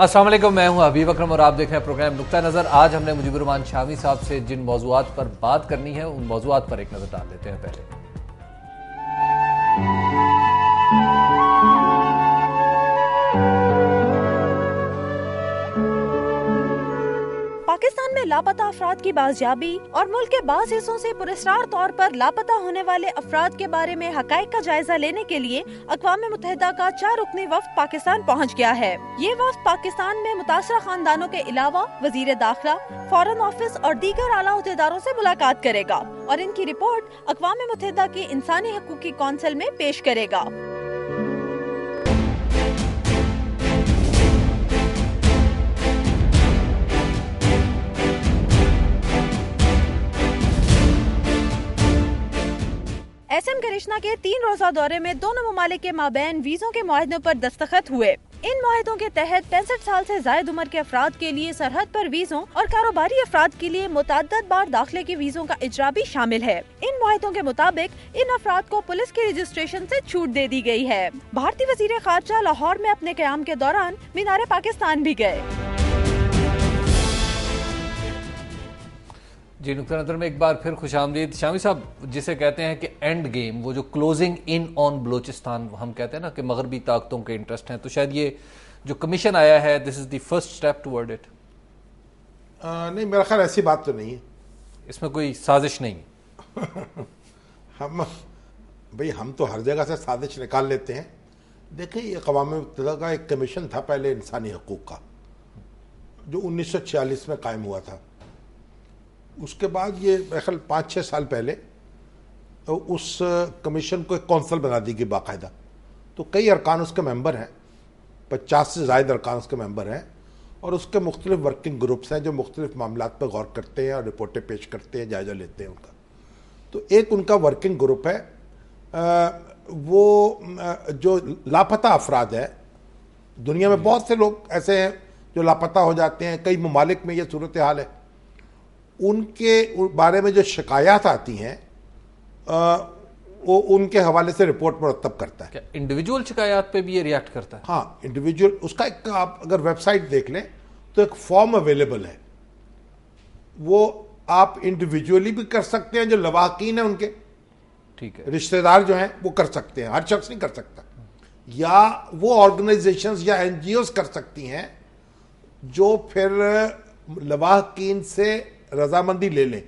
السلام علیکم، میں ہوں حبیب اکرم اور آپ دیکھ رہے ہیں پروگرام نقطہ نظر۔ آج ہم نے مجیب الرحمان شامی صاحب سے جن موضوعات پر بات کرنی ہے ان موضوعات پر ایک نظر ڈال دیتے ہیں۔ پہلے پاکستان میں لاپتہ افراد کی بازیابی اور ملک کے بعض حصوں سے پراسرار طور پر لاپتہ ہونے والے افراد کے بارے میں حقائق کا جائزہ لینے کے لیے اقوام متحدہ کا 4 رکنی وفد پاکستان پہنچ گیا ہے۔ یہ وفد پاکستان میں متاثرہ خاندانوں کے علاوہ وزیر داخلہ، فارن آفس اور دیگر اعلیٰ عہدیداروں سے ملاقات کرے گا اور ان کی رپورٹ اقوام متحدہ کی انسانی حقوق کی کونسل میں پیش کرے گا۔ ایس ایم کرشنا کے 3 روزہ دورے میں دونوں ممالک کے مابین ویزوں کے معاہدوں پر دستخط ہوئے۔ ان معاہدوں کے تحت 65 سال سے زائد عمر کے افراد کے لیے سرحد پر ویزوں اور کاروباری افراد کے لیے متعدد بار داخلے کے ویزوں کا اجرا بھی شامل ہے۔ ان معاہدوں کے مطابق ان افراد کو پولیس کی رجسٹریشن سے چھوٹ دے دی گئی ہے۔ بھارتی وزیر خارجہ لاہور میں اپنے قیام کے دوران مینار پاکستان بھی گئے۔ جی، نقطہ نظر میں ایک بار پھر خوش آمدید۔ شامی صاحب، جسے کہتے ہیں کہ اینڈ گیم، وہ جو کلوزنگ ان آن بلوچستان ہم کہتے ہیں نا کہ مغربی طاقتوں کے انٹرسٹ ہیں، تو شاید یہ جو کمیشن آیا ہے this is the first step toward it. نہیں، میرا خیال ایسی بات تو نہیں ہے، اس میں کوئی سازش نہیں۔ ہم تو ہر جگہ سے سازش نکال لیتے ہیں۔ دیکھیں، یہ اقوام متحدہ کا ایک کمیشن تھا پہلے انسانی حقوق کا، جو 1946 میں قائم ہوا تھا۔ اس کے بعد یہ میرے خیال 5-6 سال پہلے اس کمیشن کو ایک کونسل بنا دی گئی باقاعدہ، تو کئی ارکان اس کے ممبر ہیں، 50 سے زائد ارکان اس کے ممبر ہیں، اور اس کے مختلف ورکنگ گروپس ہیں جو مختلف معاملات پر غور کرتے ہیں اور رپورٹیں پیش کرتے ہیں، جائزہ لیتے ہیں ان کا۔ تو ایک ان کا ورکنگ گروپ ہے، وہ جو لاپتہ افراد ہے، دنیا میں بہت سے لوگ ایسے ہیں جو لاپتہ ہو جاتے ہیں، کئی ممالک میں یہ صورتحال ہے، ان کے بارے میں جو شکایات آتی ہیں وہ ان کے حوالے سے رپورٹ مرتب کرتا ہے۔ کیا انڈیویجول شکایات پہ بھی یہ ریاکٹ کرتا ہے؟ ہاں، انڈیویجول، اس کا ایک آپ اگر ویب سائٹ دیکھ لیں تو ایک فارم اویلیبل ہے، وہ آپ انڈیویجولی بھی کر سکتے ہیں، جو لواحقین ہیں ان کے، ٹھیک ہے، رشتہ دار جو ہیں وہ کر سکتے ہیں، ہر شخص نہیں کر سکتا، یا وہ آرگنائزیشنز یا این جی اوز کر سکتی ہیں جو پھر لواحقین سے رضامندی لے لیں۔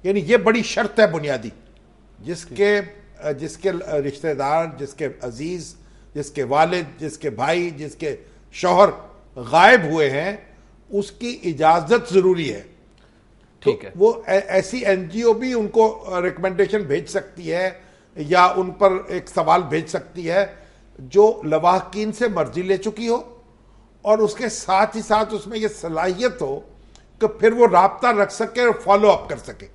یعنی یہ بڑی شرط ہے بنیادی، جس کے رشتہ دار، جس کے عزیز، جس کے والد، جس کے بھائی، جس کے شوہر غائب ہوئے ہیں، اس کی اجازت ضروری ہے۔ ٹھیک ہے، وہ ایسی این جی او بھی ان کو ریکمنڈیشن بھیج سکتی ہے یا ان پر ایک سوال بھیج سکتی ہے جو لواحقین سے مرضی لے چکی ہو، اور اس کے ساتھ ہی ساتھ اس میں یہ صلاحیت ہو کہ پھر وہ رابطہ رکھ سکے اور فالو اپ کر سکے،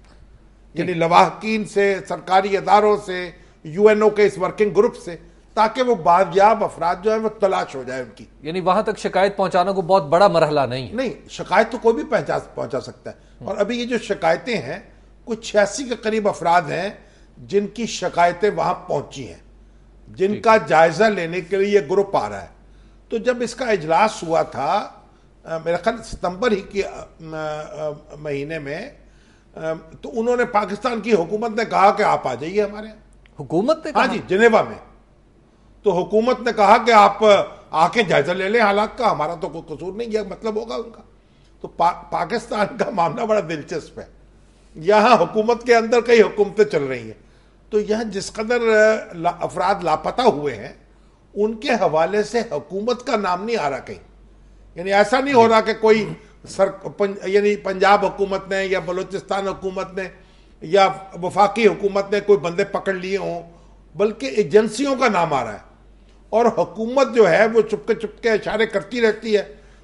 یعنی لواحقین سے، سرکاری اداروں سے، یو این او کے اس ورکنگ گروپ سے، تاکہ وہ بازیاب افراد جو ہیں وہ تلاش ہو جائے ان کی۔ یعنی وہاں تک شکایت پہنچانا کو بہت بڑا مرحلہ نہیں ہے۔ نہیں، شکایت تو کوئی بھی پہنچا سکتا ہے، اور ابھی یہ جو شکایتیں ہیں، کچھ 86 کے قریب افراد ہیں جن کی شکایتیں وہاں پہنچی ہیں، جن کا جائزہ لینے کے لیے یہ گروپ آ رہا ہے۔ تو جب اس کا اجلاس ہوا تھا میرا خیال ستمبر ہی کے مہینے میں، تو انہوں نے، پاکستان کی حکومت نے کہا کہ آپ آ جائیے ہمارے یہاں۔ حکومت نے ہاں کہا؟ جی، جنیوا میں۔ تو حکومت نے کہا کہ آپ آ کے جائزہ لے لیں حالات کا، ہمارا تو کوئی قصور نہیں، یہ مطلب ہوگا ان کا۔ تو پاکستان کا معاملہ بڑا دلچسپ ہے، یہاں حکومت کے اندر کئی حکومتیں چل رہی ہیں، تو یہاں جس قدر افراد لاپتہ ہوئے ہیں ان کے حوالے سے حکومت کا نام نہیں آ رہا کہیں۔ یعنی ایسا نہیں ہو رہا کہ کوئی یعنی پنجاب حکومت نے یا بلوچستان حکومت نے یا وفاقی حکومت نے کوئی بندے پکڑ لیے ہوں، بلکہ ایجنسیوں کا نام آ رہا ہے، اور حکومت جو ہے وہ چپ کے اشارے کرتی رہتی ہے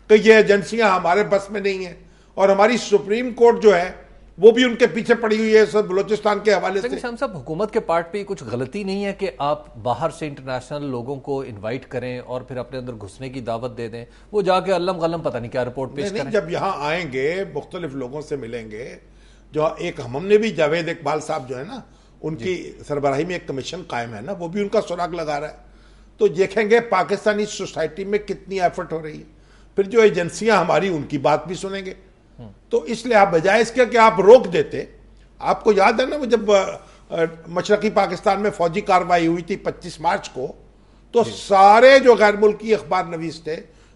کہ یہ ایجنسیاں ہمارے بس میں نہیں ہیں، اور ہماری سپریم کورٹ جو ہے وہ بھی ان کے پیچھے پڑی ہوئی ہے سب بلوچستان کے حوالے سے۔ لیکن شام صاحب، حکومت کے پارٹ پہ کچھ غلطی نہیں ہے کہ آپ باہر سے انٹرنیشنل لوگوں کو انوائٹ کریں اور پھر اپنے اندر گھسنے کی دعوت دے دیں، وہ جا کے علم غلم پتہ نہیں کیا رپورٹ پیش کریں؟ جب یہاں آئیں گے مختلف لوگوں سے ملیں گے، جو ایک ہم نے بھی جاوید اقبال صاحب جو ہے نا، ان کی سربراہی میں ایک کمیشن قائم ہے نا، وہ بھی ان کا سراغ لگا رہا ہے، تو دیکھیں گے پاکستانی سوسائٹی میں کتنی ایفرٹ ہو رہی ہے۔ پھر جو ایجنسیاں ہماری ان کی بات بھی سنیں گے. تو اس لیے آپ بجائے اس کے کہ آپ روک دیتے. آپ کو یاد ہے نا وہ جب مشرقی پاکستان میں فوجی کارروائی ہوئی تھی 25 مارچ کو, تو سارے جو غیر ملکی اخبار نویس تھے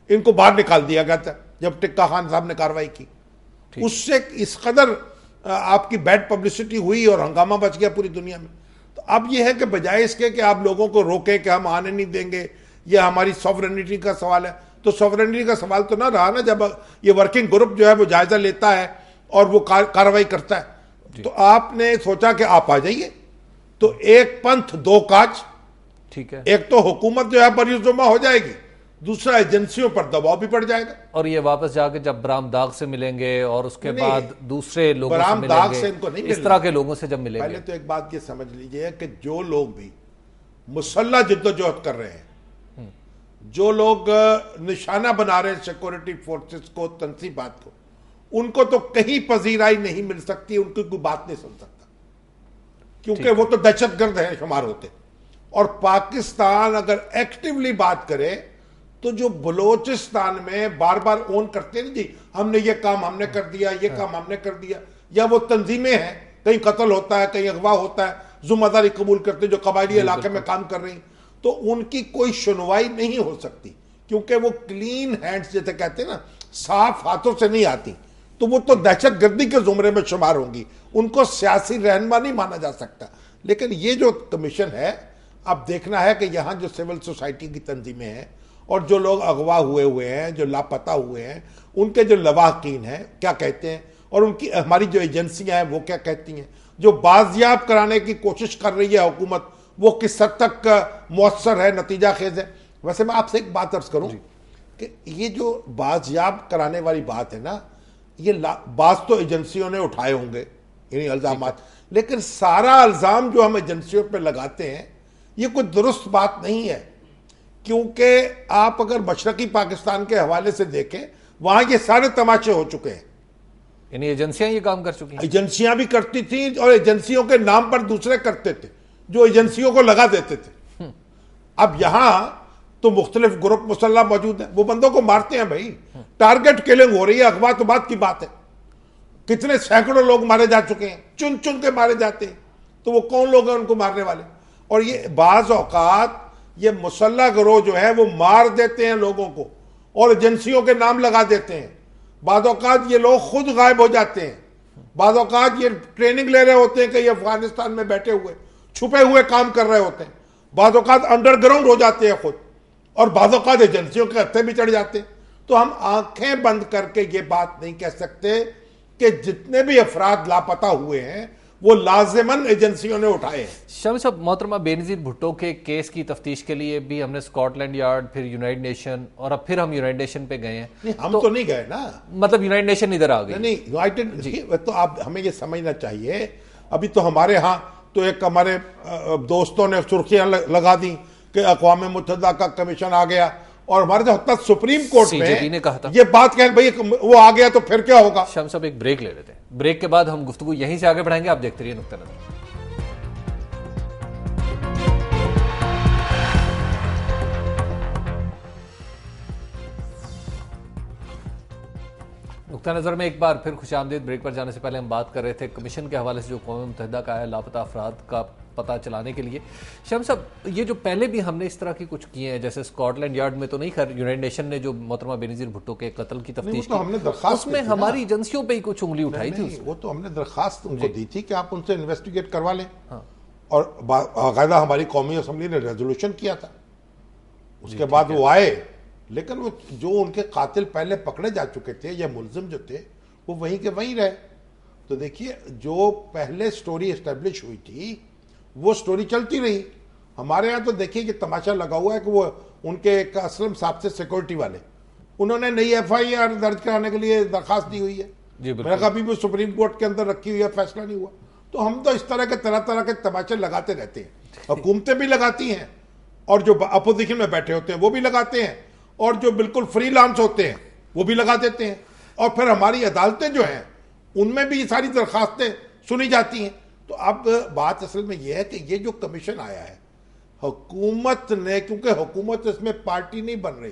ان کو باہر نکال دیا گیا تھا جب ٹکا خان صاحب نے کارروائی کی. اس سے اس قدر آپ کی بیڈ پبلسٹی ہوئی اور ہنگامہ بچ گیا پوری دنیا میں. تو اب یہ ہے کہ بجائے اس کے کہ آپ لوگوں کو روکیں کہ ہم آنے نہیں دیں گے, یہ ہماری سوورنٹی کا سوال ہے, تو سوورنٹی کا سوال تو نہ رہا نا جب یہ ورکنگ گروپ جو ہے وہ جائزہ لیتا ہے اور وہ کارروائی کرتا ہے. تو آپ نے سوچا کہ آپ آ جائیے, تو ایک پنتھ دو کاج. ٹھیک ہے, ایک تو حکومت جو ہے برجمہ ہو جائے گی, دوسرا ایجنسیوں پر دباؤ بھی پڑ جائے گا. اور یہ واپس جا کے جب برام داغ سے ملیں گے اور اس کے بعد دوسرے لوگوں سے برام ملیں داغ گے, سے ان کو نہیں اس طرح کے لوگوں سے جب ملیں پہلے گے. تو ایک بات یہ سمجھ لیجئے کہ جو لوگ بھی مسلح جدوجہد کر رہے ہیں, جو لوگ نشانہ بنا رہے ہیں سیکورٹی فورسز کو, تنصیبات کو, ان کو تو کہیں پذیرائی نہیں مل سکتی, ان کی کوئی بات نہیں سن سکتا, کیونکہ وہ تو دہشت گرد ہیں شمار ہوتے. اور پاکستان اگر ایکٹیولی بات کرے تو جو بلوچستان میں بار بار اون کرتے ہیں جی ہم نے یہ کام ہم نے کر دیا, یہ کام ہم نے کر دیا, یا وہ تنظیمیں ہیں کہیں قتل ہوتا ہے کہیں اغوا ہوتا ہے, ذمہ داری قبول کرتے ہیں جو قبائلی علاقے میں کام کر رہی ہیں, تو ان کی کوئی سنوائی نہیں ہو سکتی, کیونکہ وہ کلین ہینڈز جیسے کہتے ہیں نا, صاف ہاتھوں سے نہیں آتی, تو وہ تو دہشت گردی کے زمرے میں شمار ہوں گی, ان کو سیاسی رہنما نہیں مانا جا سکتا. لیکن یہ جو کمیشن ہے, اب دیکھنا ہے کہ یہاں جو سول سوسائٹی کی تنظیمیں ہیں اور جو لوگ اغوا ہوئے ہیں, جو لاپتہ ہوئے ہیں, ان کے جو لواحقین ہیں کیا کہتے ہیں, اور ان کی ہماری جو ایجنسیاں ہیں وہ کیا کہتی ہیں, جو بازیاب کرانے کی کوشش کر رہی ہے حکومت وہ کس حد تک مؤثر ہے, نتیجہ خیز ہے. ویسے میں آپ سے ایک بات عرض کروں کہ یہ جو بازیاب کرانے والی بات ہے نا, یہ بعض تو ایجنسیوں نے اٹھائے ہوں گے یعنی الزامات, لیکن سارا الزام جو ہم ایجنسیوں پہ لگاتے ہیں یہ کوئی درست بات نہیں ہے, کیونکہ آپ اگر مشرقی پاکستان کے حوالے سے دیکھیں وہاں یہ سارے تماشے ہو چکے ہیں. یعنی ایجنسیاں یہ کام کر چکی ہیں, ایجنسیاں بھی کرتی تھیں اور ایجنسیوں کے نام پر دوسرے کرتے تھے جو ایجنسیوں کو لگا دیتے تھے. اب یہاں تو مختلف گروپ مسلح موجود ہیں, وہ بندوں کو مارتے ہیں بھائی, ٹارگٹ کلنگ ہو رہی ہے, اغوا تو بات کی بات ہے, کتنے سینکڑوں لوگ مارے جا چکے ہیں, چن چن کے مارے جاتے ہیں, تو وہ کون لوگ ہیں ان کو مارنے والے. اور یہ بعض اوقات یہ مسلح گروہ جو ہے وہ مار دیتے ہیں لوگوں کو اور ایجنسیوں کے نام لگا دیتے ہیں. بعض اوقات یہ لوگ خود غائب ہو جاتے ہیں, بعض اوقات یہ ٹریننگ لے رہے ہوتے ہیں کہ یہ افغانستان میں بیٹھے ہوئے چھپے ہوئے کام کر رہے ہوتے ہیں, بعض اوقات انڈر گراؤنڈ ہو جاتے ہیں خود, اور بعض اوقات ایجنسیوں کے ہتھے بھی چڑھ جاتے ہیں. تو ہم آنکھیں بند کر کے یہ بات نہیں کہہ سکتے کہ جتنے بھی افراد لاپتہ ہوئے ہیں وہ لازماً ایجنسیوں نے اٹھائے ہیں. شامی صاحب, محترمہ بے نظیر بھٹو کے کیس کی تفتیش کے لیے بھی ہم نے اسکاٹ لینڈ یارڈ, پھر یونائٹڈ نیشن, اور اب پھر ہم یونائٹڈ نیشن پہ گئے ہیں. ہم تو نہیں گئے نا, مطلب یونائٹڈ نیشن ادھر آ گئی. نہیں یونائٹڈ, تو آپ ہمیں یہ سمجھنا چاہیے, ابھی تو ہمارے ہاں تو ایک ہمارے دوستوں نے سرخیاں لگا دی کہ اقوام متحدہ کا کمیشن آ گیا, اور ہمارے جو حتی سپریم کورٹ میں یہ بات کہیں بھئی وہ آ گیا تو پھر کیا ہوگا. شام صاحب ایک بریک لے لیتے ہیں, بریک کے بعد ہم گفتگو یہیں سے آگے بڑھائیں گے, آپ دیکھتے رہیے نقطہ نظر. نقطہ نظر میں ایک بار پھر خوش آمدید. بریک پر جانے سے پہلے ہم بات کر رہے تھے کمیشن کے حوالے سے جو اقوام متحدہ کا ہے لاپتہ افراد کا پتہ چلانے کے لیے. شام صاحب, یہ جو پہلے بھی ہم نے اس طرح کی کچھ کیے ہیں, جیسے اسکاٹ لینڈ یارڈ میں تو نہیں, خیر یونائٹڈ نیشن نے جو محترمہ بے نظیر بھٹو کے قتل کی تفتیش کی اس میں ہماری ایجنسیوں پہ ہی کچھ انگلی اٹھائی تھی. وہ تو ہم نے درخواست ان کو دی تھی کہ آپ ان سے انویسٹیگیٹ کروا لیں, اور باقاعدہ ہماری قومی اسمبلی نے ریزولوشن کیا تھا. اس کے بعد وہ آئے, لیکن وہ جو ان کے قاتل پہلے پکڑے جا چکے تھے یا ملزم جو تھے وہ وہیں کے وہیں رہے. تو دیکھیے جو پہلے سٹوری اسٹیبلش ہوئی تھی وہ سٹوری چلتی رہی. ہمارے ہاں تو دیکھیے کہ تماشا لگا ہوا ہے کہ وہ ان کے ایک اسلم صاحب سے سیکورٹی والے, انہوں نے نئی ایف آئی آر درج کرانے کے لیے درخواست دی ہوئی ہے. میں نے کہا ابھی بھی سپریم کورٹ کے اندر رکھی ہوئی ہے, فیصلہ نہیں ہوا. تو ہم تو اس طرح کے طرح طرح کے تماشے لگاتے رہتے ہیں. حکومتیں بھی لگاتی ہیں, اور جو اپوزیشن میں بیٹھے ہوتے ہیں وہ بھی لگاتے ہیں, اور جو بالکل فری لانس ہوتے ہیں وہ بھی لگا دیتے ہیں, اور پھر ہماری عدالتیں جو ہیں ان میں بھی یہ ساری درخواستیں سنی جاتی ہیں. تو اب بات اصل میں یہ ہے کہ یہ جو کمیشن آیا ہے حکومت نے, کیونکہ حکومت اس میں پارٹی نہیں بن رہی,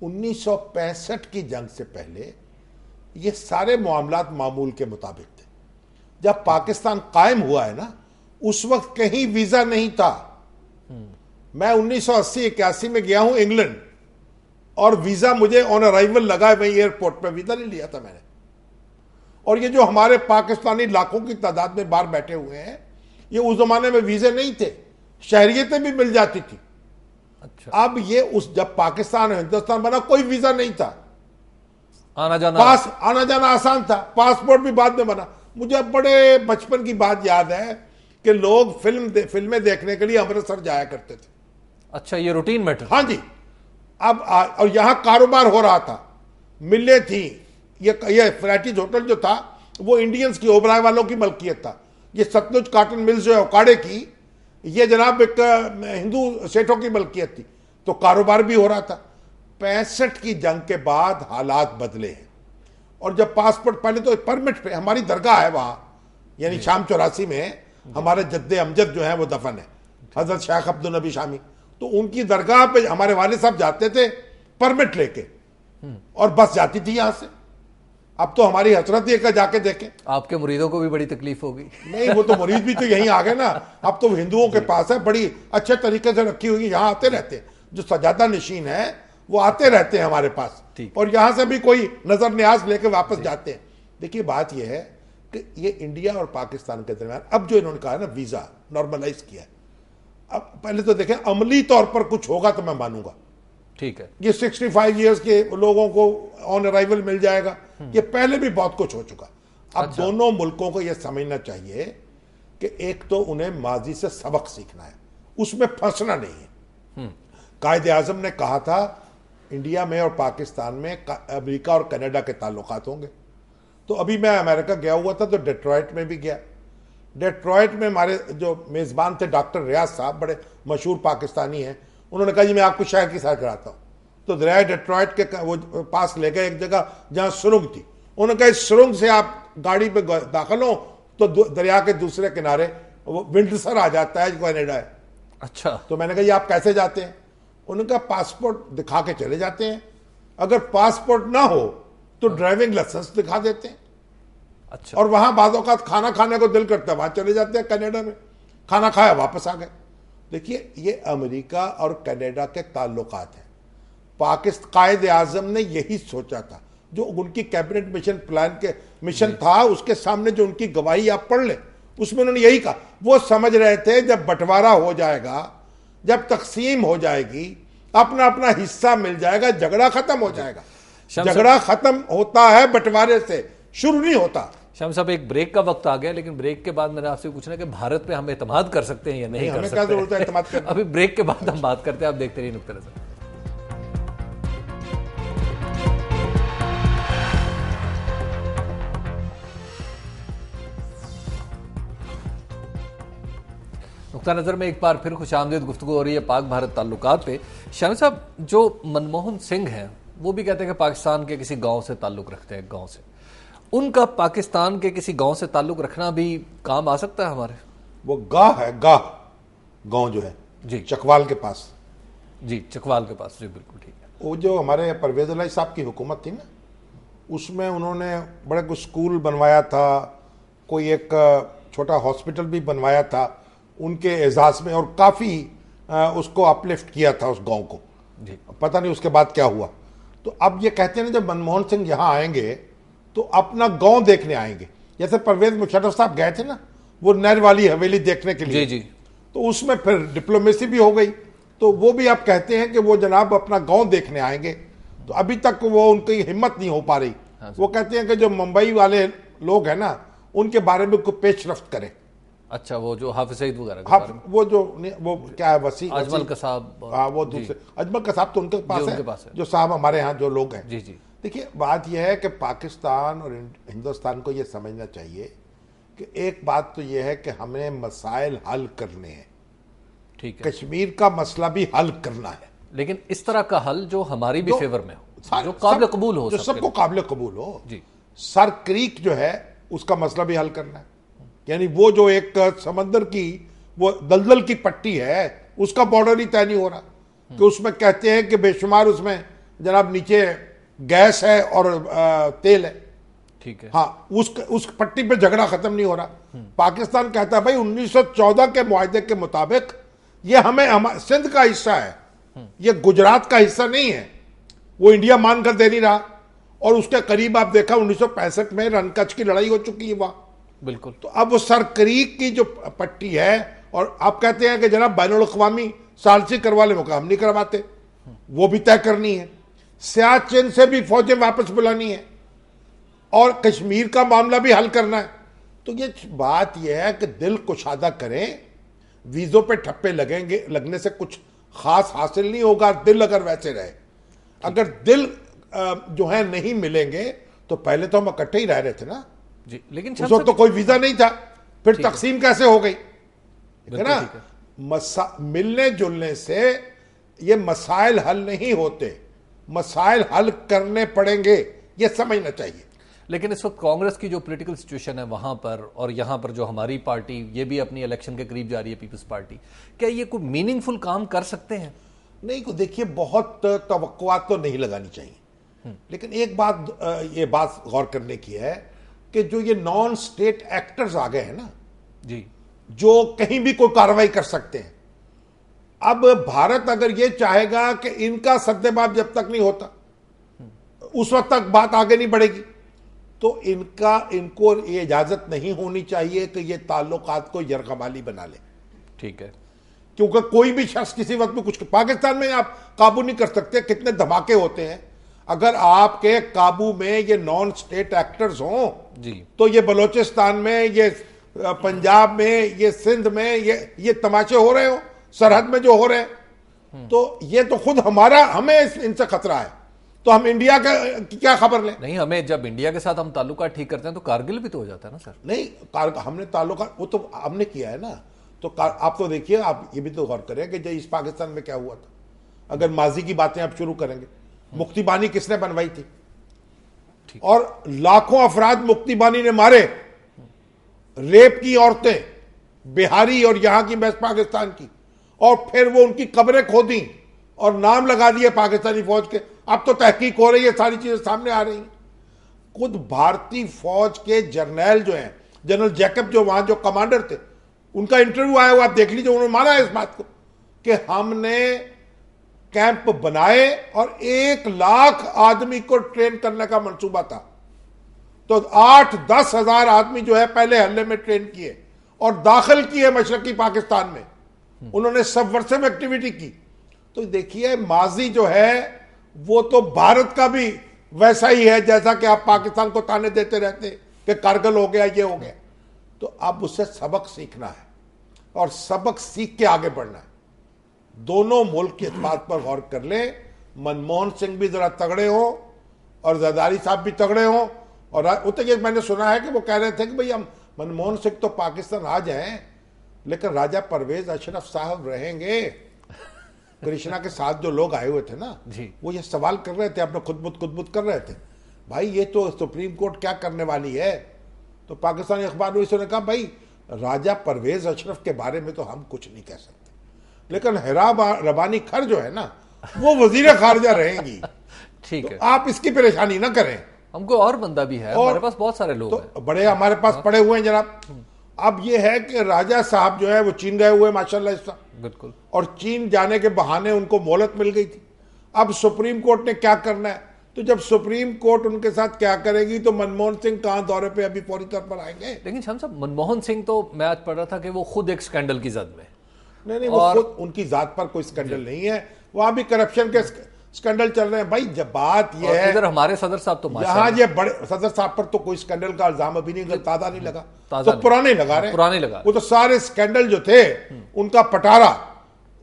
1965 کی جنگ سے پہلے یہ سارے معاملات معمول کے مطابق تھے. جب پاکستان قائم ہوا ہے نا, اس وقت کہیں ویزا نہیں تھا. میں 1980-81 میں گیا ہوں انگلینڈ, اور ویزا مجھے آن ارائیول لگا ہے, وہیں ایئرپورٹ پہ ویزا نہیں لیا تھا میں نے. اور یہ جو ہمارے پاکستانی لاکھوں کی تعداد میں باہر بیٹھے ہوئے ہیں, یہ اس زمانے میں ویزے نہیں تھے, شہریتیں بھی مل جاتی تھی. اچھا, اب یہ جب پاکستان اور ہندوستان بنا, کوئی ویزا نہیں تھا, آنا جانا آسان تھا. پاسپورٹ بھی بعد میں بنا. مجھے بڑے بچپن کی بات یاد ہے کہ لوگ فلمیں دیکھنے کے لیے امرتسر جایا کرتے تھے. اچھا, یہ روٹین میٹر. ہاں جی. اور یہاں کاروبار ہو رہا تھا, ملیں تھیں. یہ فریٹیز ہوٹل جو تھا وہ انڈینز کی, اوبرائے والوں کی ملکیت تھا. یہ ستلج کاٹن ملز جو ہے اوکاڑے کی, یہ جناب ایک ہندو سیٹوں کی ملکیت تھی. تو کاروبار بھی ہو رہا تھا. 65 کی جنگ کے بعد حالات بدلے ہیں, اور جب پاسپورٹ, پہلے تو پرمٹ پہ, ہماری درگاہ ہے وہاں, یعنی شام 84 میں ہمارے جد امجد جو ہیں وہ دفن ہے, حضرت شیخ عبد النبی شامی. تو ان کی درگاہ پہ ہمارے والد صاحب جاتے تھے پرمٹ لے کے, اور بس جاتی تھی یہاں سے. اب تو ہماری حسرت یہ کہ جا کے دیکھیں. آپ کے مریدوں کو بھی بڑی تکلیف ہوگی. نہیں, وہ تو مرید بھی تو یہیں آ گئے نا. اب تو ہندوؤں کے پاس ہے, بڑی اچھے طریقے سے رکھی ہوئی, یہاں آتے رہتے ہیں. جو سجادہ نشین ہے وہ آتے رہتے ہیں ہمارے پاس, اور یہاں سے بھی کوئی نظر نیاز لے کے واپس جاتے ہیں. دیکھیے بات یہ ہے کہ یہ انڈیا اور پاکستان کے درمیان اب جو انہوں نے کہا ہے نا ویزا نارملائز کیا ہے, اب پہلے تو دیکھیں عملی طور پر کچھ ہوگا تو میں مانوں گا. ٹھیک ہے, یہ 65 ایئرز کے لوگوں کو آن ارائیول مل جائے گا, یہ پہلے بھی بہت کچھ ہو چکا. اب دونوں ملکوں کو یہ سمجھنا چاہیے کہ ایک تو انہیں ماضی سے سبق سیکھنا ہے, اس میں پھنسنا نہیں ہے. قائد اعظم نے کہا تھا انڈیا میں اور پاکستان میں امریکہ اور کینیڈا کے تعلقات ہوں گے. تو ابھی میں امریکہ گیا ہوا تھا تو ڈیٹرائٹ میں بھی گیا. ڈیٹرائٹ میں ہمارے جو میزبان تھے ڈاکٹر ریاض صاحب, بڑے مشہور پاکستانی ہیں, انہوں نے کہا جی میں آپ کو شہر کی سیر کراتا ہوں. تو دریائے ڈیٹرائٹ کے وہ پاس لے گئے ایک جگہ جہاں سرنگ تھی. انہوں نے کہا اس سرنگ سے آپ گاڑی پہ داخل ہوں تو دریا کے دوسرے کنارے ونڈسر آ جاتا ہے, کینیڈا ہے. اچھا, تو میں نے کہا یہ آپ کیسے جاتے ہیں؟ انہوں نے کہا پاسپورٹ دکھا کے چلے جاتے ہیں, اگر پاسپورٹ نہ ہو تو ڈرائیونگ لائسنس دکھا دیتے ہیں. اچھا, اور وہاں بعض اوقات کھانا کھانے کو دل کرتا ہے, وہاں چلے جاتے ہیں کینیڈا میں, کھانا کھایا واپس آ گئے. دیکھیے یہ امریکہ اور کینیڈا کے تعلقات ہیں. قائد اعظم نے یہی سوچا تھا, جو ان کی کیبنٹ مشن پلان کے مشن تھا, اس کے سامنے جو ان کی گواہی آپ پڑھ لیں, اس میں انہوں نے یہی کہا. وہ سمجھ رہے تھے جب بٹوارا ہو جائے گا, جب تقسیم ہو جائے گی, اپنا اپنا حصہ مل جائے گا, جھگڑا ختم ہو جائے گا. جھگڑا ختم ہوتا ہے بٹوارے سے, شروع نہیں ہوتا. شام صاحب ایک بریک کا وقت آ گیا, لیکن بریک کے بعد میں نے آپ سے پوچھنا کہ بھارت پہ ہم اعتماد کر سکتے ہیں یا نہیں کر سکتے. ہمیں کیا ضرورت ہے اعتماد کرنے. ابھی بریک کے بعد ہم بات کرتے ہیں, آپ دیکھتے رہیے نقطہ نظر. نقطہ نظر میں ایک بار پھر خوش آمدید گفتگو ہو رہی ہے پاک بھارت تعلقات پہ. شامی صاحب, جو منموہن سنگھ ہیں وہ بھی کہتے ہیں کہ پاکستان کے کسی گاؤں سے تعلق رکھتے ہیں, گاؤں سے. ان کا پاکستان کے کسی گاؤں سے تعلق رکھنا بھی کام آ سکتا ہے ہمارے؟ وہ گاہ ہے, گاؤں جو ہے جی چکوال کے پاس. جی چکوال کے پاس, جی بالکل ٹھیک ہے. وہ جو ہمارے پرویز الہی صاحب کی حکومت تھی نا, اس میں انہوں نے بڑے کچھ اسکول بنوایا تھا, کوئی ایک چھوٹا ہاسپٹل بھی بنوایا تھا ان کے اعزاز میں, اور کافی اس کو اپلفٹ کیا تھا اس گاؤں کو. جی, پتہ نہیں اس کے بعد کیا ہوا. تو اب یہ کہتے ہیں جب منموہن سنگھ یہاں آئیں گے تو اپنا گاؤں دیکھنے آئیں گے. جیسے پرویز مشرف صاحب گئے تھے نا وہ نہر والی حویلی دیکھنے کے لیے, جی, تو اس میں پھر ڈپلومیسی بھی ہو گئی. تو وہ بھی آپ کہتے ہیں کہ وہ جناب اپنا گاؤں دیکھنے آئیں گے. تو ابھی تک وہ ان کی ہمت نہیں ہو پا رہی. وہ کہتے ہیں کہ جو ممبئی والے لوگ ہیں نا ان کے بارے میں کوئی پیش رفت کریں. اچھا, وہ جو حافظ سعید وغیرہ کے بارے میں, وہ جو وہ کیا ہے وسیع اجمل قصاب, وہ دوسرے اجمل قصاب تو ان کے پاس ہے, جو صاحب ہمارے ہاں جو لوگ ہیں. جی جی. دیکھیے بات یہ ہے کہ پاکستان اور ہندوستان کو یہ سمجھنا چاہیے کہ ایک بات تو یہ ہے کہ ہمیں مسائل حل کرنے ہیں. ٹھیک ہے, کشمیر کا مسئلہ بھی حل کرنا ہے, لیکن اس طرح کا حل جو ہماری بھی فیور میں ہو, جو قابل قبول ہو, جو سب کو قابل قبول ہو. جی, سر کریک جو ہے اس کا مسئلہ بھی حل کرنا ہے. یعنی وہ جو ایک سمندر کی وہ دلدل کی پٹی ہے, اس کا بارڈر ہی طے نہیں ہو رہا, کہ اس میں کہتے ہیں کہ بے شمار اس میں جناب نیچے گیس ہے اور تیل ہے. ٹھیک ہے. ہاں اس پٹی پہ جھگڑا ختم نہیں ہو رہا. پاکستان کہتا ہے بھائی 1914 کے معاہدے کے مطابق یہ سندھ کا حصہ ہے, یہ گجرات کا حصہ نہیں ہے. وہ انڈیا مان کر دے نہیں رہا, اور اس کے قریب آپ دیکھا 1965 میں رن کچھ کی لڑائی ہو چکی ہے وہاں. بالکل. تو اب وہ سر کریک کی جو پٹی ہے, اور آپ کہتے ہیں کہ جناب بین الاقوامی ثالثی کروا لے, ہم نہیں کرواتے, وہ بھی طے کرنی ہے. سیاچن سے بھی فوجیں واپس بلانی ہے, اور کشمیر کا معاملہ بھی حل کرنا ہے. تو یہ بات یہ ہے کہ دل کشادہ کریں. ویزوں پہ ٹھپے لگنے سے کچھ خاص حاصل نہیں ہوگا, دل اگر ویسے رہے. اگر دل جو ہے نہیں ملیں گے تو پہلے تو ہم اکٹھے ہی رہ رہے تھے نا جی, لیکن اس وقت تو کوئی ویزا نہیں تھا, پھر تقسیم کیسے ہو گئی ہے نا. ملنے جلنے سے یہ مسائل حل نہیں ہوتے, مسائل حل کرنے پڑیں گے, یہ سمجھنا چاہیے. لیکن اس وقت کانگریس کی جو پولیٹیکل سچویشن ہے وہاں پر, اور یہاں پر جو ہماری پارٹی, یہ بھی اپنی الیکشن کے قریب جا رہی ہے پیپلز پارٹی, کیا یہ کوئی میننگ فل کام کر سکتے ہیں؟ نہیں, دیکھیے بہت توقعات تو نہیں لگانی چاہیے, لیکن ایک بات یہ بات غور کرنے کی ہے کہ جو یہ نان سٹیٹ ایکٹرز آ گئے ہیں نا جی, جو کہیں بھی کوئی کارروائی کر سکتے ہیں, اب بھارت اگر یہ چاہے گا کہ ان کا سدباب جب تک نہیں ہوتا اس وقت تک بات آگے نہیں بڑھے گی, تو ان کو یہ اجازت نہیں ہونی چاہیے کہ یہ تعلقات کو یرغمالی بنا لے. ٹھیک ہے. کیونکہ کوئی بھی شخص کسی وقت میں کچھ, پاکستان میں آپ قابو نہیں کر سکتے, کتنے دھماکے ہوتے ہیں. اگر آپ کے قابو میں یہ نان سٹیٹ ایکٹرز ہوں جی, تو یہ بلوچستان میں, یہ پنجاب میں, یہ سندھ میں یہ تماشے ہو رہے ہوں, سرحد میں جو ہو رہے ہیں, تو یہ تو خود ہمیں ان سے خطرہ ہے. تو ہم انڈیا کی کیا خبر لیں؟ نہیں, ہمیں جب انڈیا کے ساتھ ہم تعلقات ٹھیک کرتے ہیں تو کارگل بھی تو ہو جاتا ہے نا سر. نہیں, ہم نے تعلقات وہ تو ہم نے کیا ہے نا. تو آپ تو دیکھیے, آپ یہ بھی تو غور کریں کہ جو اس پاکستان میں کیا ہوا تھا. اگر ماضی کی باتیں آپ شروع کریں گے, مکتی بانی کس نے بنوائی تھی, اور لاکھوں افراد مکتی بانی نے مارے, ریپ کی عورتیں بہاری اور یہاں کی ویسٹ پاکستان کی, اور پھر وہ ان کی قبریں کھودیں اور نام لگا دیے پاکستانی فوج کے. اب تو تحقیق ہو رہی ہے, ساری چیزیں سامنے آ رہی ہیں. خود بھارتی فوج کے جرنیل جو ہیں, جنرل جیکب جو وہاں جو کمانڈر تھے, ان کا انٹرویو آیا ہوا, آپ دیکھ لیجیے, انہوں نے مانا ہے اس بات کو کہ ہم نے کیمپ بنائے اور 1,00,000 آدمی کو ٹرین کرنے کا منصوبہ تھا, تو 8-10 ہزار آدمی جو ہے پہلے حملے میں ٹرین کیے اور داخل کیے مشرقی پاکستان میں. انہوں نے سبورسو ایکٹیویٹی کی. تو دیکھیے ماضی جو ہے وہ تو بھارت کا بھی ویسا ہی ہے جیسا کہ آپ پاکستان کو تانے دیتے رہتے کہ کارگل ہو گیا, یہ ہو گیا. تو اب اس سے سبق سیکھنا ہے, اور سبق سیکھ کے آگے بڑھنا ہے. دونوں ملک اس بات پر غور کر لیں, منموہن سنگھ بھی ذرا تگڑے ہوں اور زرداری صاحب بھی تگڑے ہوں. اور میں نے سنا ہے کہ وہ کہہ رہے تھے کہ بھئی ہم منموہن سنگھ تو پاکستان آ جائیں, لیکن راجہ پرویز اشرف صاحب رہیں گے. کرشنا کے ساتھ جو لوگ آئے ہوئے تھے نا, وہ یہ سوال کر رہے تھے, اپنے خود کر رہے تھے, بھائی یہ تو سپریم کورٹ کیا کرنے والی ہے. تو پاکستانی اخبار نے کہا بھائی راجہ پرویز اشرف کے بارے میں تو ہم کچھ نہیں کہہ سکتے, لیکن ہیرا ربانی کھر جو ہے نا وہ وزیر خارجہ رہیں گی. ٹھیک ہے, آپ اس کی پریشانی نہ کریں. ہم کو اور بندہ بھی ہے, ہمارے پاس بہت سارے لوگ ہیں, بڑے ہمارے پاس پڑے ہوئے ہیں جناب. اب یہ ہے کہ راجہ صاحب جو ہے وہ چین گئے ہوئے ماشاءاللہ اس وقت, بالکل, اور چین جانے کے بہانے ان کو مہلت مل گئی تھی. اب سپریم کورٹ نے کیا کرنا ہے, تو جب سپریم کورٹ ان کے ساتھ کیا کرے گی تو منموہن سنگھ کہاں دورے پہ ابھی فوری طور پر آئیں گے. لیکن شاہم صاحب منموہن سنگھ تو میں آج پڑھ رہا تھا کہ وہ خود ایک سکینڈل کی زد میں. نہیں, وہ خود ان کی ذات پر کوئی سکینڈل نہیں ہے, وہاں بھی کرپشن کے سکینڈل چل رہے ہیں. بھائی جب بات یہ ہے, ادھر ہمارے صدر صاحب تو یہاں یہ بڑے صدر صاحب پر تو کوئی سکینڈل کا الزام ابھی نہیں, تازہ نہیں لگا, تو پرانے لگا رہے. وہ تو سارے سکینڈل جو تھے ان کا پٹارا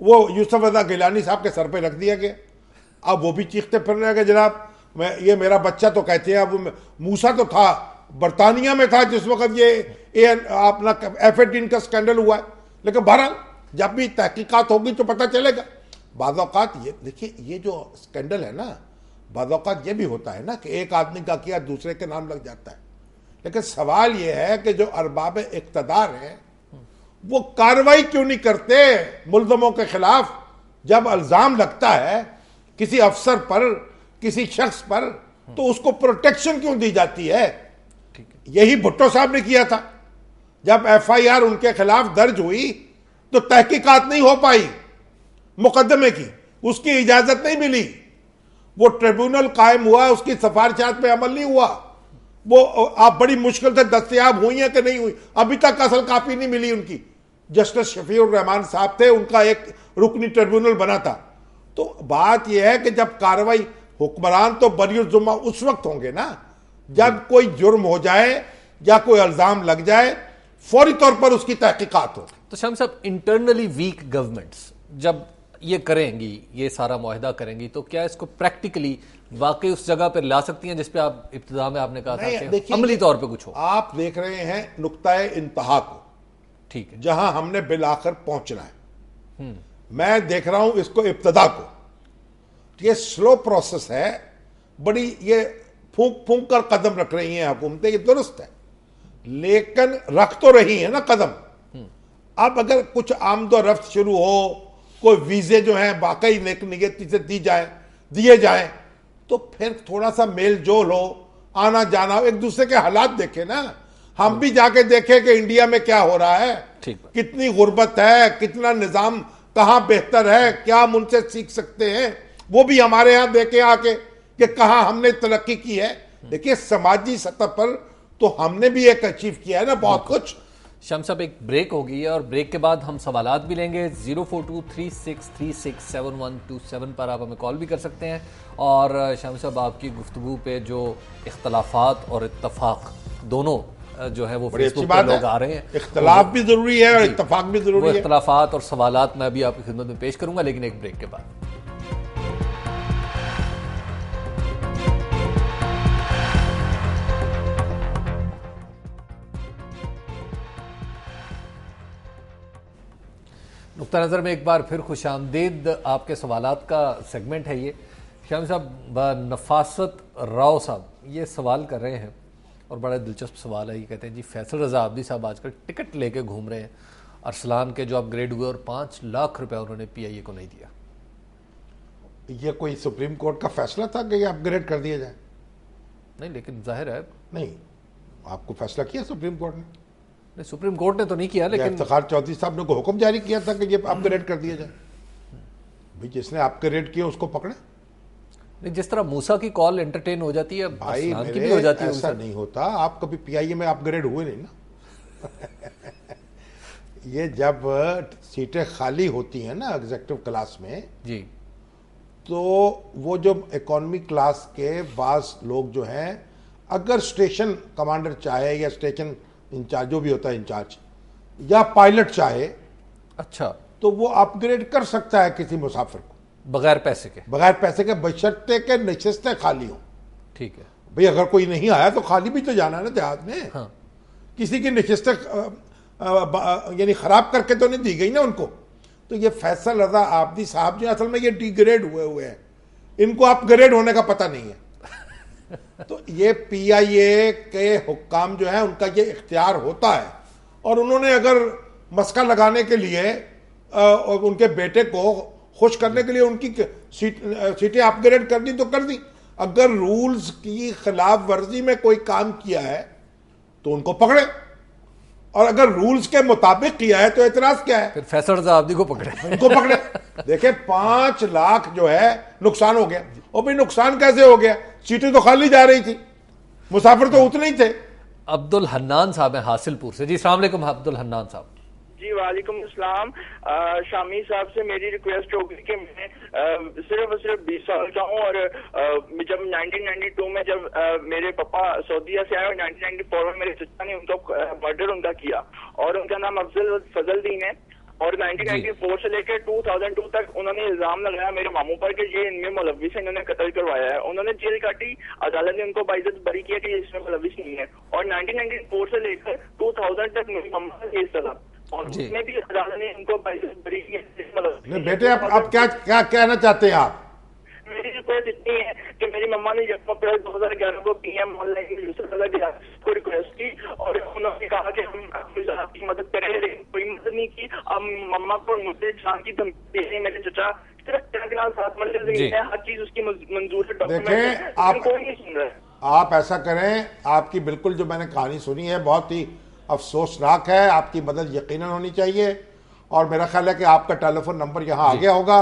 وہ یوسف رضا گیلانی صاحب کے سر پہ رکھ دیا گیا. اب وہ بھی چیختے پھر رہے کہ جناب یہ میرا بچہ, تو کہتے ہیں اب موسیٰ تو تھا برطانیہ میں تھا جس وقت یہ اپنا F-18 کا سکینڈل ہوا ہے. لیکن بہرحال جب بھی تحقیقات ہوگی تو پتہ چلے گا. بعض اوقات یہ دیکھیے, یہ جو سکینڈل ہے نا, بعض اوقات یہ بھی ہوتا ہے نا کہ ایک آدمی کا کیا دوسرے کے نام لگ جاتا ہے. لیکن سوال یہ ہے کہ جو ارباب اقتدار ہیں وہ کارروائی کیوں نہیں کرتے ملزموں کے خلاف. جب الزام لگتا ہے کسی افسر پر کسی شخص پر تو اس کو پروٹیکشن کیوں دی جاتی ہے؟ یہی بھٹو صاحب نے کیا تھا. جب ایف آئی آر ان کے خلاف درج ہوئی تو تحقیقات نہیں ہو پائی مقدمے کی, اس کی اجازت نہیں ملی, وہ ٹریبیونل قائم ہوا, اس کی سفارشات پہ عمل نہیں ہوا, وہ آپ بڑی مشکل سے دستیاب ہوئی ہیں کہ نہیں ہوئی, ابھی تک اصل کاپی نہیں ملی ان کی. جسٹس شفیع الرحمان صاحب تھے, ان کا ایک رکنی ٹریبیونل بنا تھا. تو بات یہ ہے کہ جب کارروائی, حکمران تو بری الذمہ اس وقت ہوں گے نا جب کوئی جرم ہو جائے یا کوئی الزام لگ جائے, فوری طور پر اس کی تحقیقات ہو. تو شامی صاحب, انٹرنلی ویک گورنمنٹس جب یہ کریں گی, یہ سارا معاہدہ کریں گی, تو کیا اس کو پریکٹیکلی واقعی اس جگہ پہ لا سکتی ہیں جس پہ آپ ابتدا میں آپ نے کہا تھا کہ عملی طور پہ کچھ ہو؟ آپ دیکھ رہے ہیں نقطۂ انتہا کو, ٹھیک ہے, جہاں ہم نے بالآخر پہنچنا ہے. میں دیکھ رہا ہوں اس کو ابتدا کو. یہ سلو پروسیس ہے, بڑی یہ پھونک پھونک کر قدم رکھ رہی ہیں حکومتیں, یہ درست ہے, لیکن رکھ تو رہی ہیں نا قدم. اب اگر کچھ آمد و رفت شروع ہو, کوئی ویزے جو ہیں واقعی نیک نیتی سے دیے جائیں, تو پھر تھوڑا سا میل جول ہو, آنا جانا, ایک دوسرے کے حالات دیکھیں نا. ہم بھی جا کے دیکھیں کہ انڈیا میں کیا ہو رہا ہے, کتنی غربت ہے, کتنا نظام کہاں بہتر ہے, کیا ہم ان سے سیکھ سکتے ہیں, وہ بھی ہمارے یہاں دیکھیں آ کے کہ کہاں ہم نے ترقی کی ہے. دیکھیے سماجی سطح پر تو ہم نے بھی ایک اچیو کیا ہے نا بہت کچھ. شام صاحب ایک بریک ہو گئی ہے اور بریک کے بعد ہم سوالات بھی لیں گے. 04236367127 پر آپ ہمیں کال بھی کر سکتے ہیں. اور شام صاحب آپ کی گفتگو پہ جو اختلافات اور اتفاق دونوں جو ہے وہ فیس بک پہ لوگ آ رہے ہیں, اختلاف بھی ضروری ہے اور اتفاق بھی ضروری ہے. وہ اختلافات اور سوالات میں بھی آپ کی خدمت میں پیش کروں گا, لیکن ایک بریک کے بعد. نقطہ نظر میں ایک بار پھر خوش آمدید. آپ کے سوالات کا سیگمنٹ ہے یہ. شامی صاحب, نفاست راؤ صاحب یہ سوال کر رہے ہیں اور بڑا دلچسپ سوال ہے. یہ کہتے ہیں جی فیصل رضا عابدی صاحب آج کل ٹکٹ لے کے گھوم رہے ہیں ارسلان کے جو اپ گریڈ ہوئے, اور 5 لاکھ روپے انہوں نے پی آئی اے کو نہیں دیا. یہ کوئی سپریم کورٹ کا فیصلہ تھا کہ یہ اپ گریڈ کر دیا جائے؟ نہیں, لیکن ظاہر ہے نہیں, آپ کو فیصلہ کیا سپریم کورٹ نے؟ نہیں, سپریم کورٹ نے تو نہیں کیا, لیکن افتخار چودھری صاحب نے کو حکم جاری کیا تھا کہ یہ اپ گریڈ کر دیا جائے. بھائی جس نے اپ گریڈ کیا اس کو پکڑے. نہیں, جس طرح موسیٰ کی کال انٹرٹین ہو جاتی ہے, بھائی ارسلان کی بھی ہو جاتی ہے. ایسا نہیں ہوتا. آپ کبھی پی آئی اے میں اپ گریڈ ہوئے نہیں نا. یہ جب سیٹیں خالی ہوتی ہیں نا ایگزیکٹو کلاس میں, جی, تو وہ جو اکانومی کلاس کے بعض لوگ جو ہیں, اگر اسٹیشن کمانڈر چاہے یا اسٹیشن انچارج جو بھی ہوتا ہے انچارج, یا پائلٹ چاہے, اچھا, تو وہ اپ گریڈ کر سکتا ہے کسی مسافر کو بغیر پیسے کے. بغیر پیسے کے, بشرطے کے نشستیں خالی ہوں. ٹھیک ہے بھئی, اگر کوئی نہیں آیا تو خالی بھی تو جانا ہے نا جہاز میں. ہاں, کسی کی نشستیں یعنی خراب کر کے تو نہیں دی گئی نا ان کو. تو یہ فیصل رضا عابدی صاحب جو اصل میں یہ ڈی گریڈ ہوئے ہیں, ان کو اپ گریڈ ہونے کا پتہ نہیں ہے. تو یہ پی آئی اے کے حکام جو ہیں ان کا یہ اختیار ہوتا ہے, اور انہوں نے اگر مسکا لگانے کے لیے ان کے بیٹے کو خوش کرنے کے لیے ان کی سیٹیں اپ گریڈ کر دی تو کر دی. اگر رولز کی خلاف ورزی میں کوئی کام کیا ہے تو ان کو پکڑے, اور اگر رولز کے مطابق کیا ہے تو اعتراض کیا ہے؟ پھر فیصل رضا عابدی کو پکڑے. ان کو پکڑے. دیکھیں 5 لاکھ جو ہے نقصان ہو گیا. اور بھی نقصان کیسے ہو گیا؟ سیٹیں تو خالی جا رہی تھی, مسافر تو اتنے ہی تھے. عبد الحنان صاحب ہیں حاصل پور سے. جی السلام علیکم عبد الحنان صاحب. جی وعلیکم السلام. شامی صاحب سے میری ریکویسٹ ہوگی کہ میں صرف 20 سال کا ہوں, اور جب 1992 میں جب میرے پاپا سعودیہ سے آئے, اور 1994 میں میرے چچا نے ان کا مرڈر ان کا کیا, اور ان کا نام افضل فضل دین ہے, اور 1994 سے لے کے 2002 تک انہوں نے الزام لگایا میرے ماموں پر کہ یہ ان میں ملوث ہے, انہوں نے قتل کروایا ہے. انہوں نے جیل کاٹی, عدالت نے ان کو باعزت بری کیا کہ اس میں ملوث نہیں ہے, اور 1994 سے لے کر 2000 تک میری مما کا کیس چلا, اور اس میں بھی عدالت نے ان کو باعزت بری کیا. بیٹے آپ کیا کہنا چاہتے ہیں آپ؟ میری ریکویسٹ اتنی ہے کہ میری مما نے 2011 کو پی ایم آن لائن کو ریکویسٹ کی, اور انہوں نے کہا کہ ہم آپ کی مدد کریں, لیکن کوئی مدد نہیں کی. اب مما کو مجھے جان کی دھمکی دے رہی, میرے چچا صرف 3 کنال 7 مرلے زمین ہے, ہر چیز اس کی منظور ہے, دیکھیں آپ کوئی نہیں سن رہا ہے. آپ ایسا کریں, آپ کی بالکل جو میں نے کہانی سنی ہے بہت ہی افسوسناک ہے, آپ کی مدد یقیناً ہونی چاہیے, اور میرا خیال ہے کہ آپ کا ٹیلی فون نمبر یہاں آ گیا ہوگا.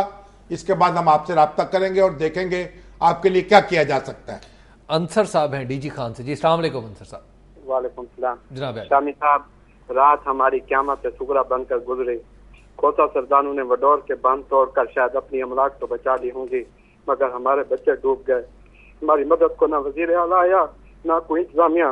اس کے بعد ہم آپ سے رابطہ کریں گے اور دیکھیں گے آپ کے لیے کیا کیا جا سکتا ہے. انصر صاحب ہیں ڈی جی خان سے. جی السلام علیکم انصر صاحب. وعلیکم السلام جناب. شامی صاحب, رات ہماری قیامت صغریٰ بن کر گزرے. کوسا سردانوں نے وڈور کے بند توڑ کر شاید اپنی املاک تو بچا لی ہوں گی, مگر ہمارے بچے ڈوب گئے. ہماری مدد کو نہ وزیر اعلیٰ آیا نہ کوئی انتظامیہ.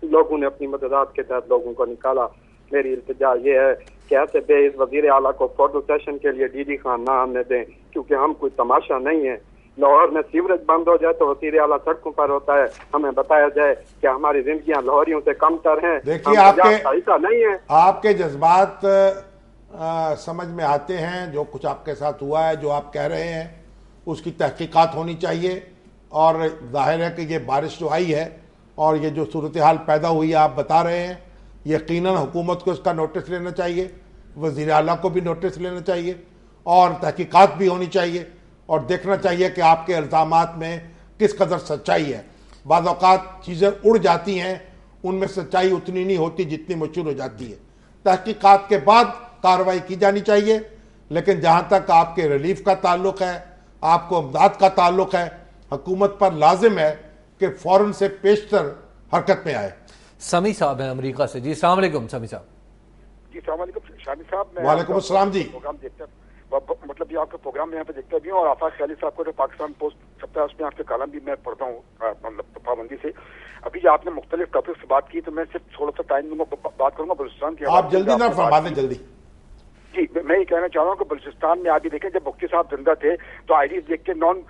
لوگوں نے اپنی مددات کے تحت لوگوں کو نکالا. میری التجا یہ ہے کہ ایسے بے اس وزیر اعلیٰ کو فوٹو سیشن کے لیے ڈی جی خان نہ آنے دیں, کیونکہ ہم کوئی تماشا نہیں ہے. لاہور میں سیوریج بند ہو جائے تو وزیر اعلیٰ سڑکوں پر ہوتا ہے. ہمیں بتایا جائے کہ ہماری زندگیاں لاہوریوں سے کم تر ہیں. دیکھیے آپ کے جذبات سمجھ میں آتے ہیں. جو کچھ آپ کے ساتھ ہوا ہے, جو آپ کہہ رہے ہیں, اس کی تحقیقات ہونی چاہیے. اور ظاہر ہے کہ یہ بارش جو آئی ہے اور یہ جو صورتحال پیدا ہوئی ہے آپ بتا رہے ہیں, یقیناً حکومت کو اس کا نوٹس لینا چاہیے, وزیر اعلیٰ کو بھی نوٹس لینا چاہیے, اور تحقیقات بھی ہونی چاہیے, اور دیکھنا چاہیے کہ آپ کے الزامات میں کس قدر سچائی ہے. بعض اوقات چیزیں اڑ جاتی ہیں, ان میں سچائی اتنی نہیں ہوتی جتنی مشہور ہو جاتی ہے. تحقیقات کے بعد کارروائی کی جانی چاہیے. لیکن جہاں تک آپ کے ریلیف کا تعلق ہے, آپ کو امداد کا تعلق ہے, حکومت پر لازم ہے کہ فوراً سے پیشتر حرکت میں آئے. سمی صاحب ہیں امریکہ سے. جی السلام علیکم سمی صاحب. جی السلام علیکم شامی صاحب. وعلیکم السلام. جی پروگرام دیکھتا مطلب یہ آپ کا پروگرام یہاں پہ دیکھتا بھی ہوں, اور آفاق خیالی صاحب کو جو پاکستان پوسٹ چھپتا ہے اس میں آپ کے کالم بھی میں پڑھتا ہوں مطلب پابندی سے. ابھی آپ نے مختلف ٹاپک سے بات کی تو میں صرف تھوڑا سا ٹائم بات کروں گا بلوچستان کی. آپ جلدی نہ فرما دیں جلدی. جی میں یہ کہنا چاہ رہا ہوں کہ بلوچستان میں آپ یہ دیکھیں جب مفتی صاحب زندہ تھے تو آئی ڈیز دیکھ کے نان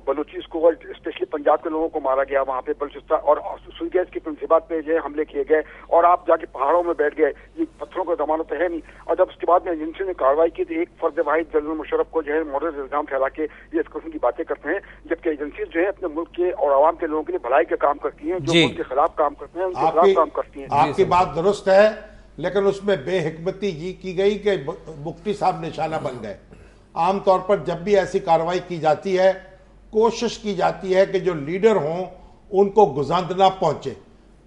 بلوچیز کو اسپیشلی پنجاب کے لوگوں کو مارا گیا وہاں پہ بلوچستان, اور سوئی گیس کی تنصیبات پہ جو حملے کیے گئے, اور آپ جا کے پہاڑوں میں بیٹھ گئے. یہ پتھروں کا زمانہ تو ہے نہیں. اور جب اس کے بعد میں ایجنسی نے کارروائی کی تو ایک فرد واحد جنرل مشرف کو جو ہے مورز الزام پھیلا کے یہ اس قسم کی باتیں کرتے ہیں, جبکہ ایجنسیز جو ہے اپنے ملک کے اور عوام کے لوگوں کے لیے بھلائی کا کام کرتی ہیں, جو ملک کے خلاف کام کرتے ہیں ان کے خلاف کام کرتی ہیں. آپ کی بات درست ہے, لیکن اس میں بے حکمتی یہ کی گئی کہ مفتی صاحب نشانہ بن گئے. عام طور پر جب بھی ایسی کارروائی کی جاتی ہے کوشش کی جاتی ہے کہ جو لیڈر ہوں ان کو گزاند نہ پہنچے.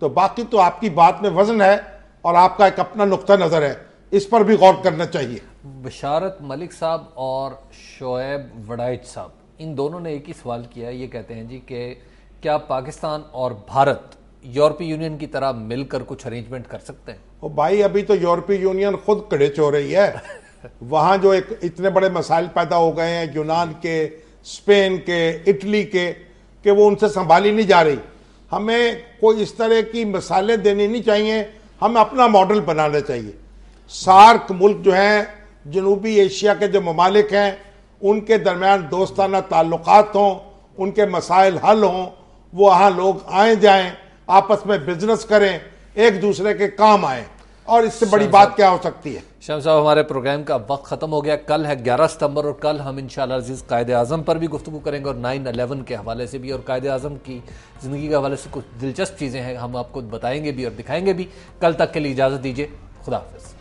تو باقی تو آپ کی بات میں وزن ہے اور آپ کا ایک اپنا نقطہ نظر ہے, اس پر بھی غور کرنا چاہیے. بشارت ملک صاحب اور شعیب وڈائچ صاحب ان دونوں نے ایک ہی سوال کیا ہے. یہ کہتے ہیں جی کہ کیا پاکستان اور بھارت یورپی یونین کی طرح مل کر کچھ ارینجمنٹ کر سکتے ہیں؟ او بھائی ابھی تو یورپی یونین خود کڑچ ہو رہی ہے. وہاں جو اتنے بڑے مسائل پیدا ہو گئے ہیں یونان کے, اسپین کے, اٹلی کے, کہ وہ ان سے سنبھالی نہیں جا رہی. ہمیں کوئی اس طرح کی مثالیں دینی نہیں چاہیے, ہمیں اپنا ماڈل بنانا چاہیے. سارک ملک جو ہیں, جنوبی ایشیا کے جو ممالک ہیں, ان کے درمیان دوستانہ تعلقات ہوں, ان کے مسائل حل ہوں, وہ وہاں لوگ آئیں جائیں, آپس میں بزنس کریں, ایک دوسرے کے کام آئیں, اور اس سے بڑی بات کیا ہو سکتی ہے. شام صاحب ہمارے پروگرام کا وقت ختم ہو گیا. کل ہے 11 ستمبر اور کل ہم انشاءاللہ عزیز قائد اعظم پر بھی گفتگو کریں گے, اور 9/11 کے حوالے سے بھی, اور قائد اعظم کی زندگی کے حوالے سے کچھ دلچسپ چیزیں ہیں ہم آپ کو بتائیں گے بھی اور دکھائیں گے بھی. کل تک کے لیے اجازت دیجیے. خدا حافظ.